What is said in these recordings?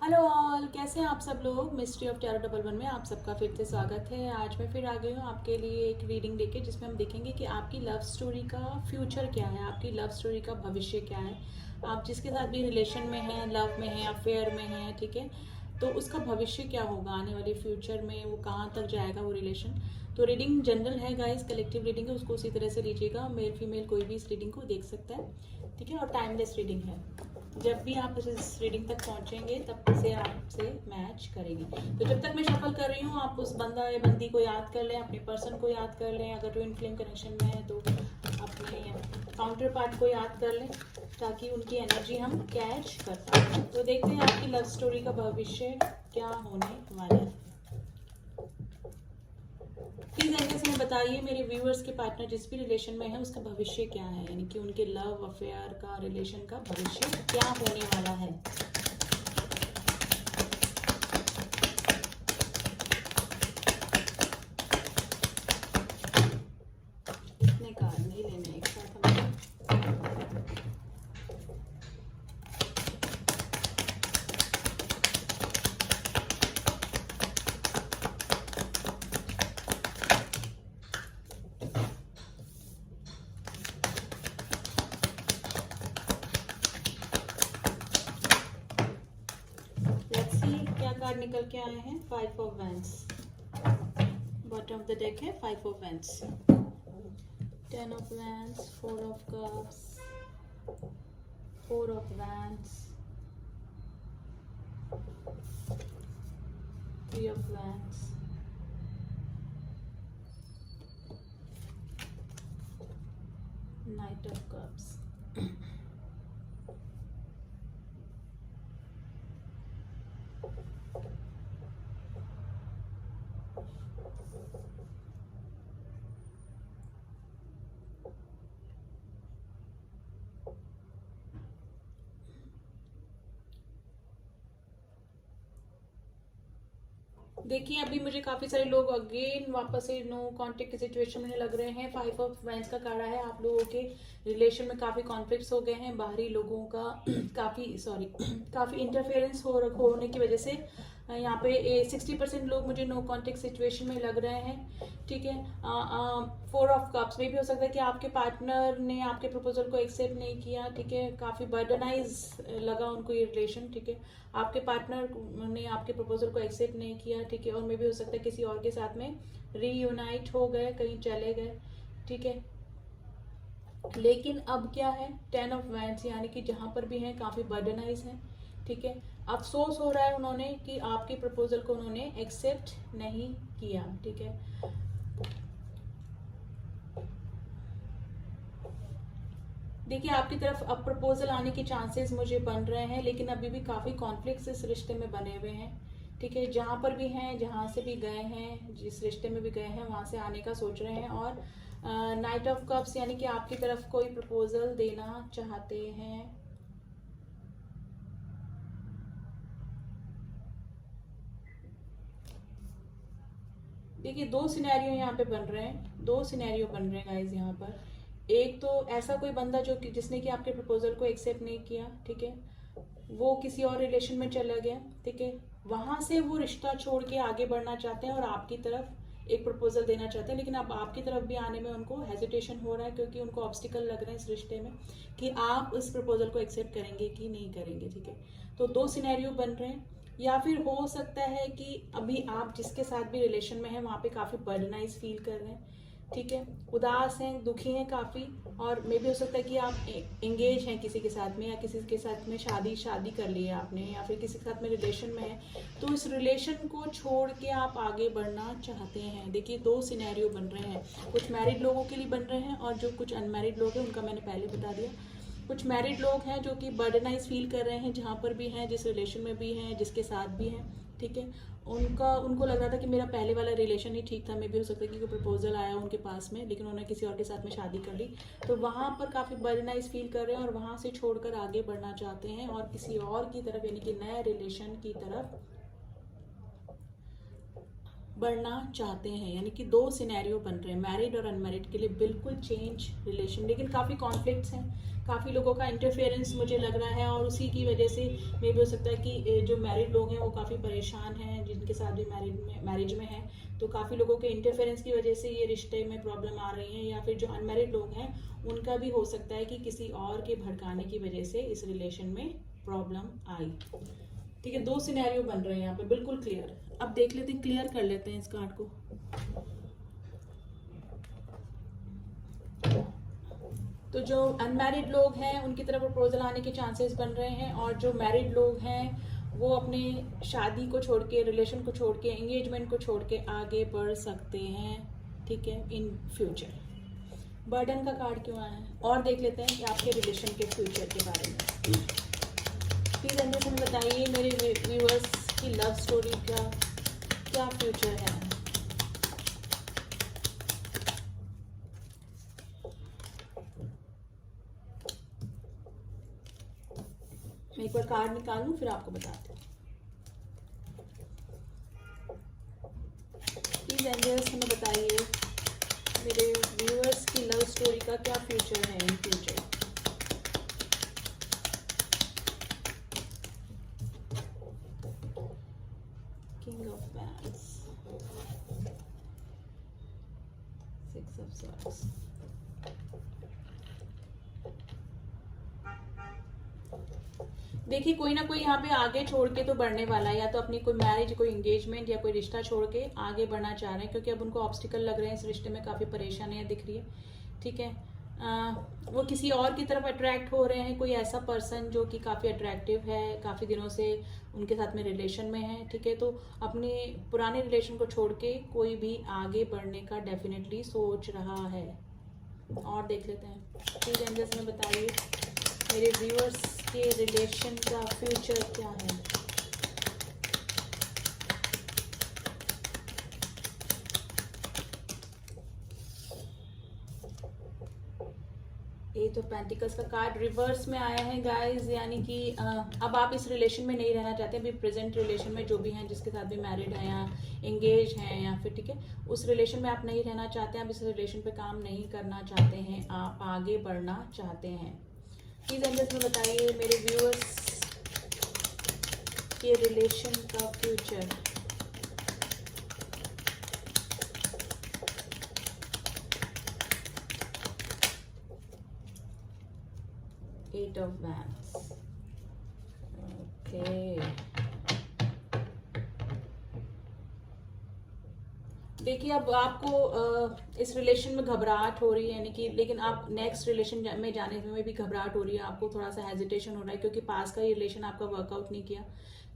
Hello all, कैसे हैं आप सब लोग। Mystery of tarot double one में आप सबका फिर से स्वागत है। आज मैं फिर आ गई हूँ आपके लिए एक रीडिंग लेके, जिसमें हम देखेंगे कि आपकी लव स्टोरी का फ्यूचर क्या है, आपकी लव स्टोरी का भविष्य क्या है। आप जिसके साथ भी रिलेशन में हैं, लव में हैं, अफेयर में हैं, ठीक है, तो उसका भविष्य क्या होगा आने वाले फ्यूचर में, वो कहाँ तक जाएगा वो रिलेशन। तो रीडिंग जनरल है गाइस, कलेक्टिव रीडिंग है, उसको उसी तरह से लीजिएगा। मेल फीमेल कोई भी इस रीडिंग को देख सकता है, ठीक है, और टाइमलेस रीडिंग है। जब भी आप इस रीडिंग तक पहुंचेंगे तब से आपसे मैच करेगी। तो जब तक मैं शफल कर रही हूँ, आप उस बंदा या बंदी को याद कर लें, अपने पर्सन को याद कर लें, अगर ट्विन फ्लेम कनेक्शन में है तो अपने काउंटर पार्ट को याद कर लें, ताकि उनकी एनर्जी हम कैच कर पाए। तो देखते हैं आपकी लव स्टोरी का भविष्य क्या होने वाला है। प्लीज ऐसे से बताइए मेरे व्यूअर्स के पार्टनर जिस भी रिलेशन में है उसका भविष्य क्या है, यानी कि उनके लव अफेयर का, रिलेशन का भविष्य क्या होने वाला है। इतने कार्ड नहीं लेने एक साथ हमें। लेट्स सी क्या कार्ड निकल के आए हैं। 5 of wands, bottom of the deck है 5 of wands, 10 of wands, 4 of cups, 4 of wands, 3 of wands, night of cups. देखिए अभी मुझे काफी सारे लोग अगेन वापस से नो कांटेक्ट की सिचुएशन में लग रहे हैं। 5 ऑफ वैंड्स का कार्ड है। आप लोगों के रिलेशन में काफी कॉन्फ्लिक्ट्स हो गए हैं, बाहरी लोगों का काफी इंटरफेरेंस होने की वजह से यहाँ पे 60% लोग मुझे नो कांटेक्ट सिचुएशन में लग रहे हैं, ठीक है। 4 ऑफ कप्स में भी हो सकता है कि आपके पार्टनर ने आपके प्रपोजल को एक्सेप्ट नहीं किया, ठीक है, काफी बर्डनाइज लगा उनको ये रिलेशन, ठीक है। आपके पार्टनर ने आपके प्रपोजल को एक्सेप्ट नहीं किया, ठीक है, और मे भी हो सकता है किसी और के साथ में रीयूनाइट हो गए, कहीं चले गए, ठीक है। लेकिन अब क्या है, 10 ऑफ वैंड्स, यानी कि जहां पर भी हैं काफी बर्डनाइज हैं, ठीक है। अफसोस हो रहा है उन्होंने कि आपके प्रपोजल को उन्होंने एक्सेप्ट नहीं किया, ठीक है। देखिए आपकी तरफ अब प्रपोजल आने के चांसेस मुझे बन रहे हैं, लेकिन अभी भी काफी कॉन्फ्लिक्ट्स इस रिश्ते में बने हुए हैं, ठीक है। जहां पर भी हैं, जहां से भी गए हैं, जिस रिश्ते में भी गए हैं वहां से आने का सोच रहे हैं। और नाइट ऑफ कप्स, यानी कि आपकी तरफ कोई प्रपोजल देना चाहते हैं। देखिए दो सिनेरियो यहाँ पे बन रहे हैं, दो सिनेरियो बन रहे हैं गाइज यहाँ पर। एक तो ऐसा कोई बंदा जो कि जिसने कि आपके प्रपोजल को एक्सेप्ट नहीं किया, ठीक है, वो किसी और रिलेशन में चला गया, ठीक है। वहां से वो रिश्ता छोड़ के आगे बढ़ना चाहते हैं और आपकी तरफ एक प्रपोजल देना चाहते हैं, लेकिन अब आपकी तरफ भी आने में उनको हेजिटेशन हो रहा है, क्योंकि उनको ऑब्स्टिकल लग रहे हैं इस रिश्ते में कि आप इस प्रपोजल को एक्सेप्ट करेंगे कि नहीं करेंगे, ठीक है। तो दो सिनेरियो बन रहे हैं। या फिर हो सकता है कि अभी आप जिसके साथ भी रिलेशन में हैं वहां पे काफी बर्डनाइज फील कर रहे हैं, ठीक है, उदास हैं, दुखी हैं काफी। और मे भी हो सकता है कि आप एंगेज हैं किसी के साथ में, या किसी के साथ में शादी कर ली है आपने, या फिर किसी के साथ में रिलेशन में है, तो इस रिलेशन को छोड़ के आप आगे बढ़ना चाहते हैं। देखिए दो सिनेरियो बन रहे हैं, कुछ मैरिड लोगों के लिए बन रहे हैं और जो कुछ अनमैरिड लोग हैं उनका मैंने पहले बता दिया। कुछ मैरिड लोग हैं जो कि बर्डनाइज फील कर रहे हैं, जहाँ पर भी हैं, जिस रिलेशन में भी हैं, जिसके साथ भी हैं, ठीक है। उनको लग रहा था कि मेरा पहले वाला रिलेशन ही ठीक था। मे भी हो सकता है कि कोई प्रपोजल आया उनके पास में, लेकिन उन्होंने किसी और के साथ में शादी कर ली, तो वहां पर काफी बर्डनाइज फील कर रहे हैं और वहां से छोड़कर आगे बढ़ना चाहते हैं और किसी और की तरफ, यानी कि नए रिलेशन की तरफ बढ़ना चाहते हैं। यानी कि दो सिनेरियो बन रहे हैं मैरिड और अनमैरिड के लिए, बिल्कुल चेंज रिलेशन, लेकिन काफी कॉन्फ्लिक्ट्स हैं, काफ़ी लोगों का इंटरफेरेंस मुझे लग रहा है, और उसी की वजह से मे भी हो सकता है कि जो मैरिड लोग हैं वो काफ़ी परेशान हैं, जिनके साथ भी मैरिज में है, तो काफ़ी लोगों के इंटरफेरेंस की वजह से ये रिश्ते में प्रॉब्लम आ रही है, या फिर जो अनमैरिड लोग हैं उनका भी हो सकता है कि किसी और के भड़काने की वजह से इस रिलेशन में प्रॉब्लम आई। ठीक है, 2 सिनेरियो बन रहे हैं यहाँ पे बिल्कुल क्लियर। अब देख लेते हैं, क्लियर कर लेते हैं इस कार्ड को। तो जो अनमैरिड लोग हैं उनकी तरफ प्रपोजल आने के चांसेस बन रहे हैं, और जो मैरिड लोग हैं वो अपने शादी को छोड़ के, रिलेशन को छोड़ के, एंगेजमेंट को छोड़ के आगे बढ़ सकते हैं, ठीक है, इन फ्यूचर। बर्डन का कार्ड क्यों आया है, और देख लेते हैं कि आपके रिलेशन के फ्यूचर के बारे में। प्लीज अंदर से बताइए मेरे व्यूअर्स की लव स्टोरी का क्या फ्यूचर है। मैं एक बार कार्ड निकालूं फिर आपको बताती हूँ। प्लीज एंजल्स हमें बताइए मेरे व्यूअर्स की लव स्टोरी का क्या फ्यूचर है in future. King of wands, 6 of swords. देखिए कोई ना कोई यहाँ पे आगे छोड़ के तो बढ़ने वाला है, या तो अपनी कोई मैरिज, कोई एंगेजमेंट या कोई रिश्ता छोड़ के आगे बढ़ना चाह रहे हैं, क्योंकि अब उनको ऑब्स्टिकल लग रहे हैं, इस रिश्ते में काफ़ी परेशानियां दिख रही है, ठीक है। वो किसी और की तरफ अट्रैक्ट हो रहे हैं, कोई ऐसा पर्सन जो कि काफ़ी अट्रैक्टिव है, काफ़ी दिनों से उनके साथ में रिलेशन में है, ठीक है। तो अपने पुराने रिलेशन को छोड़ के कोई भी आगे बढ़ने का डेफिनेटली सोच रहा है। और देख लेते हैं, प्लीज एंजल्स में बताइए मेरे व्यूअर्स के रिलेशन का फ्यूचर क्या है। ये तो पेंटिकल्स का कार्ड रिवर्स में आया है गाइस, यानी कि अब आप इस रिलेशन में नहीं रहना चाहते, अभी प्रेजेंट रिलेशन में जो भी हैं, जिसके साथ भी मैरिड हैं या एंगेज हैं या फिर, ठीक है, उस रिलेशन में आप नहीं रहना चाहते हैं, आप इस रिलेशन पे काम नहीं करना चाहते हैं, आप आगे बढ़ना चाहते हैं। प्लीज एंजल्स में बताइए मेरे व्यूअर्स के रिलेशन का future. Eight of wands, okay. देखिए अब आपको इस रिलेशन में घबराहट हो रही है, यानी कि, लेकिन आप नेक्स्ट रिलेशन में जाने में भी घबराहट हो रही है, आपको थोड़ा सा हेजिटेशन हो रहा है, क्योंकि पास का ये रिलेशन आपका वर्कआउट नहीं किया,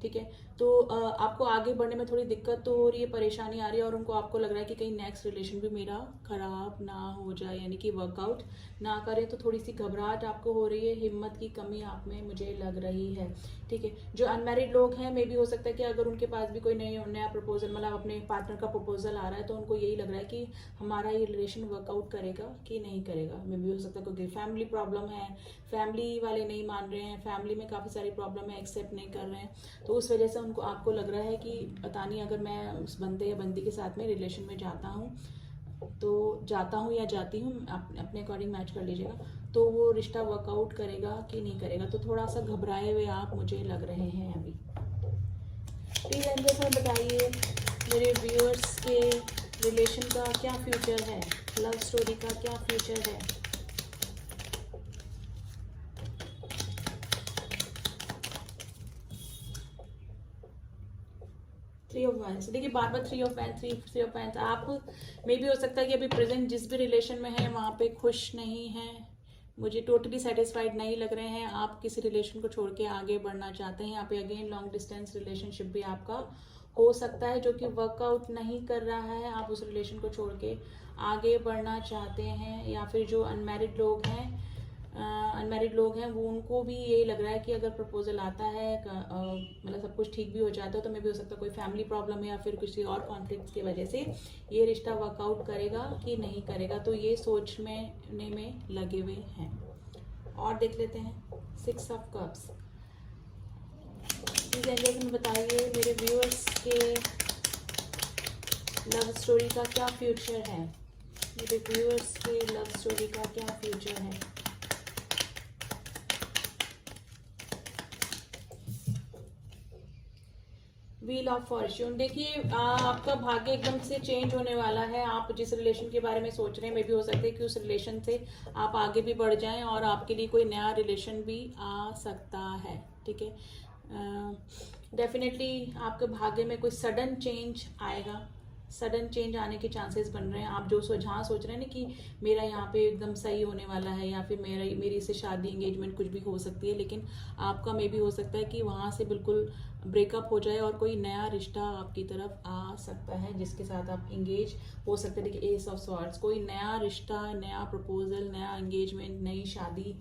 ठीक है। तो आपको आगे बढ़ने में थोड़ी दिक्कत तो हो रही है, परेशानी आ रही है, और उनको आपको लग रहा है कि कहीं नेक्स्ट रिलेशन भी मेरा खराब ना हो जाए, यानी कि वर्कआउट ना करे, तो थोड़ी सी घबराहट आपको हो रही है, हिम्मत की कमी आप में मुझे लग रही है, ठीक है। जो अनमैरिड लोग हैं, मे भी हो सकता है कि अगर उनके पास भी कोई नया प्रपोजल, मतलब अपने पार्टनर का प्रपोजल आ रहा है, तो उनको यही लग रहा है कि हमारा ये रिलेशन वर्कआउट करेगा कि नहीं करेगा। मे भी हो सकता है क्योंकि फैमिली प्रॉब्लम है, फैमिली वाले नहीं मान रहे हैं, फैमिली में काफ़ी सारी प्रॉब्लम है, एक्सेप्ट नहीं कर रहे हैं, तो उस वजह से उनको आपको लग रहा है कि पता नहीं अगर मैं उस बंदे या बंदी के साथ में रिलेशन में जाता हूँ या जाती हूँ, अपने अकॉर्डिंग मैच कर लीजिएगा, तो वो रिश्ता वर्कआउट करेगा कि नहीं करेगा। तो थोड़ा सा घबराए हुए आप मुझे लग रहे हैं अभी। प्लीज एंजल्स में बताइए मेरे व्यूअर्स के रिलेशन का क्या फ्यूचर है, लव स्टोरी का क्या फ्यूचर है। थ्री ऑफ वैंड्स, देखिए बार बार थ्री ऑफ वैंड्स, आप मे भी हो सकता है कि अभी प्रेजेंट जिस भी रिलेशन में है वहाँ पे खुश नहीं है, मुझे टोटली सेटिस्फाइड नहीं लग रहे हैं, आप किसी रिलेशन को छोड़ के आगे बढ़ना चाहते हैं। यहाँ पे अगेन लॉन्ग डिस्टेंस रिलेशनशिप भी आपका हो सकता है जो कि वर्कआउट नहीं कर रहा है, आप उस रिलेशन को छोड़ के आगे बढ़ना चाहते हैं। या फिर जो अनमैरिड लोग हैं वो, उनको भी यही लग रहा है कि अगर प्रपोजल आता है, मतलब सब कुछ ठीक भी हो जाता है, तो मे भी हो सकता है कोई फैमिली प्रॉब्लम है या फिर किसी और कॉन्फ्लिक्ट की वजह से ये रिश्ता वर्कआउट करेगा कि नहीं करेगा, तो ये सोचने में लगे हुए हैं। और देख लेते हैं 6 ऑफ कप्स। प्लीज एंजल्स में बताइए मेरे व्यूअर्स के लव स्टोरी का क्या फ्यूचर है, मेरे व्यूअर्स के लव स्टोरी का क्या फ्यूचर है। व्हील ऑफ फॉर्च्यून, देखिए आपका भाग्य एकदम से चेंज होने वाला है। आप जिस रिलेशन के बारे में सोच रहे हैं, मे भी हो सकता है कि उस रिलेशन से आप आगे भी बढ़ जाएं और आपके लिए कोई नया रिलेशन भी आ सकता है, ठीक है। डेफिनेटली आपके भाग्य में कोई सडन चेंज आएगा, सडन चेंज आने के चांसेस बन रहे हैं। आप जो जहाँ सोच रहे हैं ना कि मेरा यहाँ पे एकदम सही होने वाला है या फिर मेरी से शादी एंगेजमेंट कुछ भी हो सकती है, लेकिन आपका मे भी हो सकता है कि वहाँ से बिल्कुल ब्रेकअप हो जाए और कोई नया रिश्ता आपकी तरफ आ सकता है जिसके साथ आप इंगेज हो सकते हैं। देखिए एस ऑफ स्वॉर्ड्स, कोई नया रिश्ता, नया प्रपोजल, नया एंगेजमेंट, नई शादी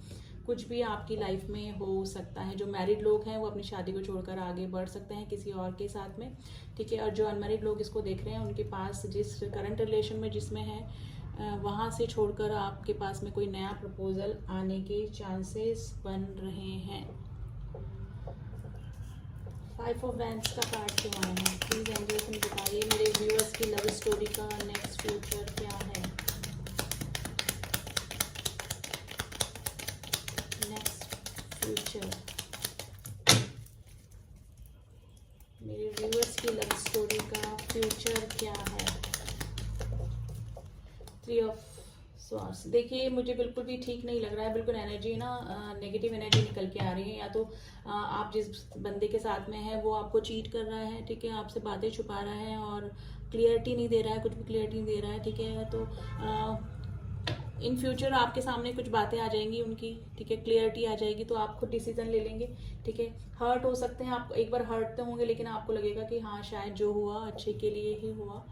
कुछ भी आपकी लाइफ में हो सकता है। जो मैरिड लोग हैं वो अपनी शादी को छोड़कर आगे बढ़ सकते हैं किसी और के साथ में, ठीक है। और जो अनमैरिड लोग इसको देख रहे हैं उनके पास जिस करंट रिलेशन में जिसमें है वहाँ से छोड़कर आपके पास में कोई नया प्रपोजल आने के चांसेस बन रहे हैं। 5 ऑफ वैंड्स का कार्ड क्यों आया है? प्लीज एंजल्स मुझे बताइए मेरे व्यूअर्स की लव स्टोरी का नेक्स्ट फ्यूचर क्या है। फ्यूचर, मेरे व्यूअर्स की लव स्टोरी का फ्यूचर क्या है? 3 ऑफ स्वॉर्ड्स, देखिए मुझे बिल्कुल भी ठीक नहीं लग रहा है। बिल्कुल एनर्जी ना नेगेटिव एनर्जी निकल के आ रही है। या तो आप जिस बंदे के साथ में है वो आपको चीट कर रहा है, ठीक है, आपसे बातें छुपा रहा है और क्लियरिटी नहीं दे रहा है, कुछ भी क्लियरिटी नहीं दे रहा है, ठीक है। तो इन फ्यूचर आपके सामने कुछ बातें आ जाएंगी उनकी, ठीक है, क्लियरिटी आ जाएगी तो आप खुद डिसीजन ले लेंगे, ठीक है। हर्ट हो सकते हैं आप, एक बार हर्ट तो होंगे लेकिन आपको लगेगा कि हाँ शायद जो हुआ अच्छे के लिए ही हुआ,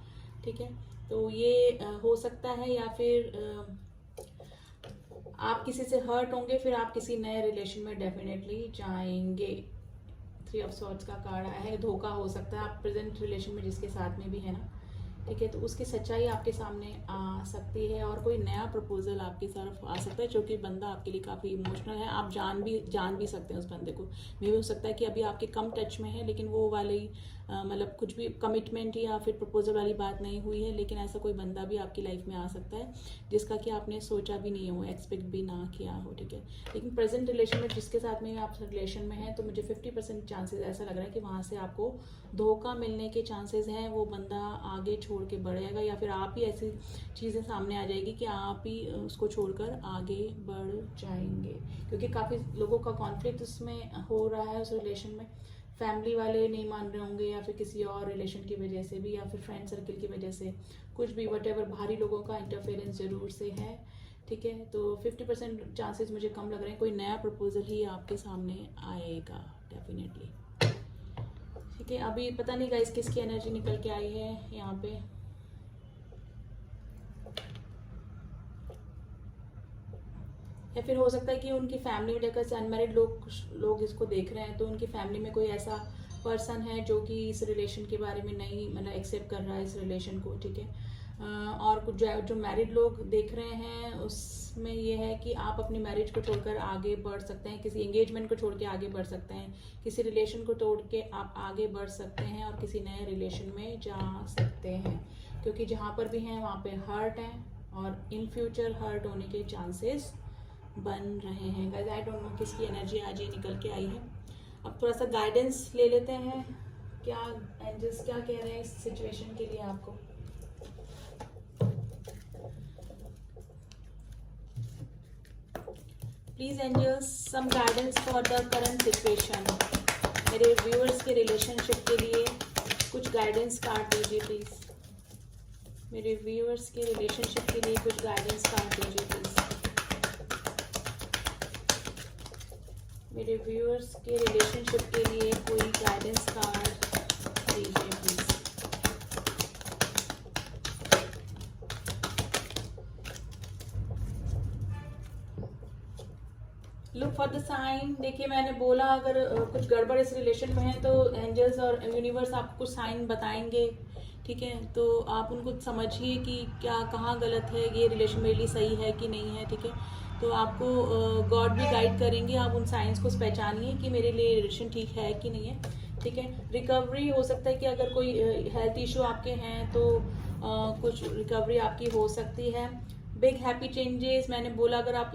ठीक है। तो ये हो सकता है। या फिर आप किसी से हर्ट होंगे फिर आप किसी नए रिलेशन में डेफिनेटली जाएंगे। 3 ऑफ स्वॉर्ड्स का कार्ड आया है, धोखा हो सकता है। आप प्रेजेंट रिलेशन में जिसके साथ में भी है ना, ठीक है, तो उसकी सच्चाई आपके सामने आ सकती है और कोई नया प्रपोजल आपकी तरफ आ सकता है जो कि बंदा आपके लिए काफ़ी इमोशनल है। आप जान भी सकते हैं उस बंदे को। मे भी हो सकता है कि अभी आपके कम टच में है लेकिन वो वाली मतलब कुछ भी कमिटमेंट या फिर प्रपोजल वाली बात नहीं हुई है, लेकिन ऐसा कोई बंदा भी आपकी लाइफ में आ सकता है जिसका कि आपने सोचा भी नहीं हो, एक्सपेक्ट भी ना किया हो, ठीक है। लेकिन प्रेजेंट रिलेशन में जिसके साथ में आप रिलेशन में हैं तो मुझे 50% चांसेस ऐसा लग रहा है कि वहाँ से आपको धोखा मिलने के चांसेस हैं। वो बंदा आगे छोड़ के बढ़ेगा या फिर आप ही ऐसी चीज़ें सामने आ जाएगी कि आप ही उसको छोड़कर आगे बढ़ जाएंगे, क्योंकि काफ़ी लोगों का कॉन्फ्लिक्ट उसमें हो रहा है उस रिलेशन में। फैमिली वाले नहीं मान रहे होंगे या फिर किसी और रिलेशन की वजह से भी या फिर फ्रेंड सर्कल की वजह से, कुछ भी वटेवर, बाहरी लोगों का इंटरफेरेंस जरूर से है, ठीक है। तो 50% चांसेस मुझे कम लग रहे हैं, कोई नया प्रपोजल ही आपके सामने आएगा डेफिनेटली, ठीक है। अभी पता नहीं गाइस किसकी एनर्जी निकल के आई है यहाँ पे। या फिर हो सकता है कि उनकी फैमिली में जैसे अनमैरिड लोग इसको देख रहे हैं तो उनकी फैमिली में कोई ऐसा पर्सन है जो कि इस रिलेशन के बारे में नहीं मतलब एक्सेप्ट कर रहा है इस रिलेशन को, ठीक है। और कुछ जो मैरिड लोग देख रहे हैं उसमें ये है कि आप अपनी मैरिज को छोड़कर आगे बढ़ सकते हैं, किसी एंगेजमेंट को छोड़ के आगे बढ़ सकते हैं, किसी रिलेशन को तोड़ के आप आगे बढ़ सकते हैं और किसी नए रिलेशन में जा सकते हैं, क्योंकि जहाँ पर भी हैं वहाँ पे हर्ट है और इन फ्यूचर हर्ट होने के चांसेस बन रहे हैं। गाइस आई डोंट नो किसकी एनर्जी आज ये निकल के आई है। अब थोड़ा सा गाइडेंस ले लेते हैं, क्या एंजल्स क्या कह रहे हैं इस सिचुएशन के लिए आपको। Please angels some guidance for the current situation. मेरे व्यूअर्स के रिलेशनशिप के लिए कुछ गाइडेंस कार्ड दीजिए प्लीज। मेरे व्यूअर्स के रिलेशनशिप के लिए कुछ गाइडेंस कार्ड दीजिए प्लीज। मेरे व्यूअर्स के रिलेशनशिप के लिए कोई गाइडेंस कार्ड दीजिए please. Look for the sign. देखिए मैंने बोला अगर कुछ गड़बड़ इस रिलेशन में है तो एंजल्स और यूनिवर्स आपको कुछ साइन बताएंगे, ठीक है। तो आप उनको समझिए कि क्या कहाँ गलत है, ये रिलेशन मेरे लिए सही है कि नहीं है, ठीक है। तो आपको गॉड भी गाइड करेंगे, आप उन साइंस को पहचानिए कि मेरे लिए रिलेशन ठीक है कि नहीं है, ठीक है। रिकवरी हो सकता है कि अगर कोई हेल्थ इशू आपके हैं तो कुछ रिकवरी आपकी हो सकती है। बिग हैप्पी चेंजेस मैंने बोला, अगर आप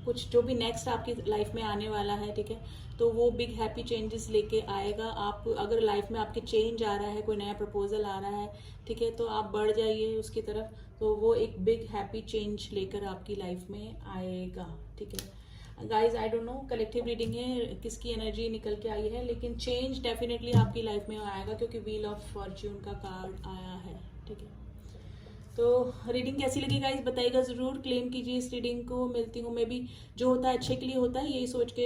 कुछ जो भी नेक्स्ट आपकी लाइफ में आने वाला है, ठीक है, तो वो बिग हैप्पी चेंजेस लेके आएगा। आप अगर लाइफ में आपके चेंज आ रहा है, कोई नया प्रपोजल आ रहा है, ठीक है, तो आप बढ़ जाइए उसकी तरफ, तो वो एक बिग हैप्पी चेंज लेकर आपकी लाइफ में आएगा, ठीक है। Guys I don't know, collective reading है, किसकी एनर्जी निकल के आई है, लेकिन चेंज डेफिनेटली आपकी लाइफ में आएगा क्योंकि व्हील ऑफ फॉर्च्यून का कार्ड आया है, ठीक है। तो रीडिंग कैसी लगी गाइस बताइएगा ज़रूर, क्लेम कीजिए इस रीडिंग को। मिलती हूँ, मैं भी जो होता है अच्छे के लिए होता है, यही सोच के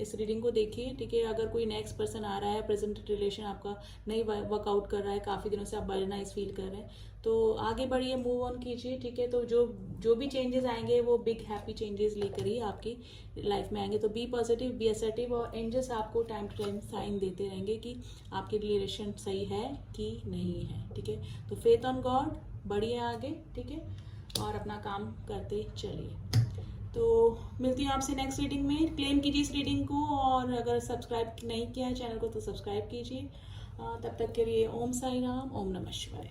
इस रीडिंग को देखिए, ठीक है। अगर कोई नेक्स्ट पर्सन आ रहा है, प्रेजेंट रिलेशन आपका नहीं वर्कआउट कर रहा है, काफ़ी दिनों से आप बर्डनाइज फील कर रहे हैं, तो आगे बढ़िए, मूव ऑन कीजिए, ठीक है। तो जो भी चेंजेस आएंगे वो बिग हैप्पी चेंजेस लेकर ही आपकी लाइफ में आएंगे। तो बी पॉजिटिव, बी असर्टिव, और एंजल्स आपको टाइम टू टाइम साइन देते रहेंगे कि आपकी रिलेशन सही है कि नहीं है, ठीक है। तो फेथ ऑन गॉड, बढ़िए आगे, ठीक है, और अपना काम करते चलिए। तो मिलती हूँ आपसे नेक्स्ट रीडिंग में। क्लेम कीजिए इस रीडिंग को, और अगर सब्सक्राइब नहीं किया है चैनल को तो सब्सक्राइब कीजिए। तब तक के लिए ओम साई राम, ओम नमः शिवाय।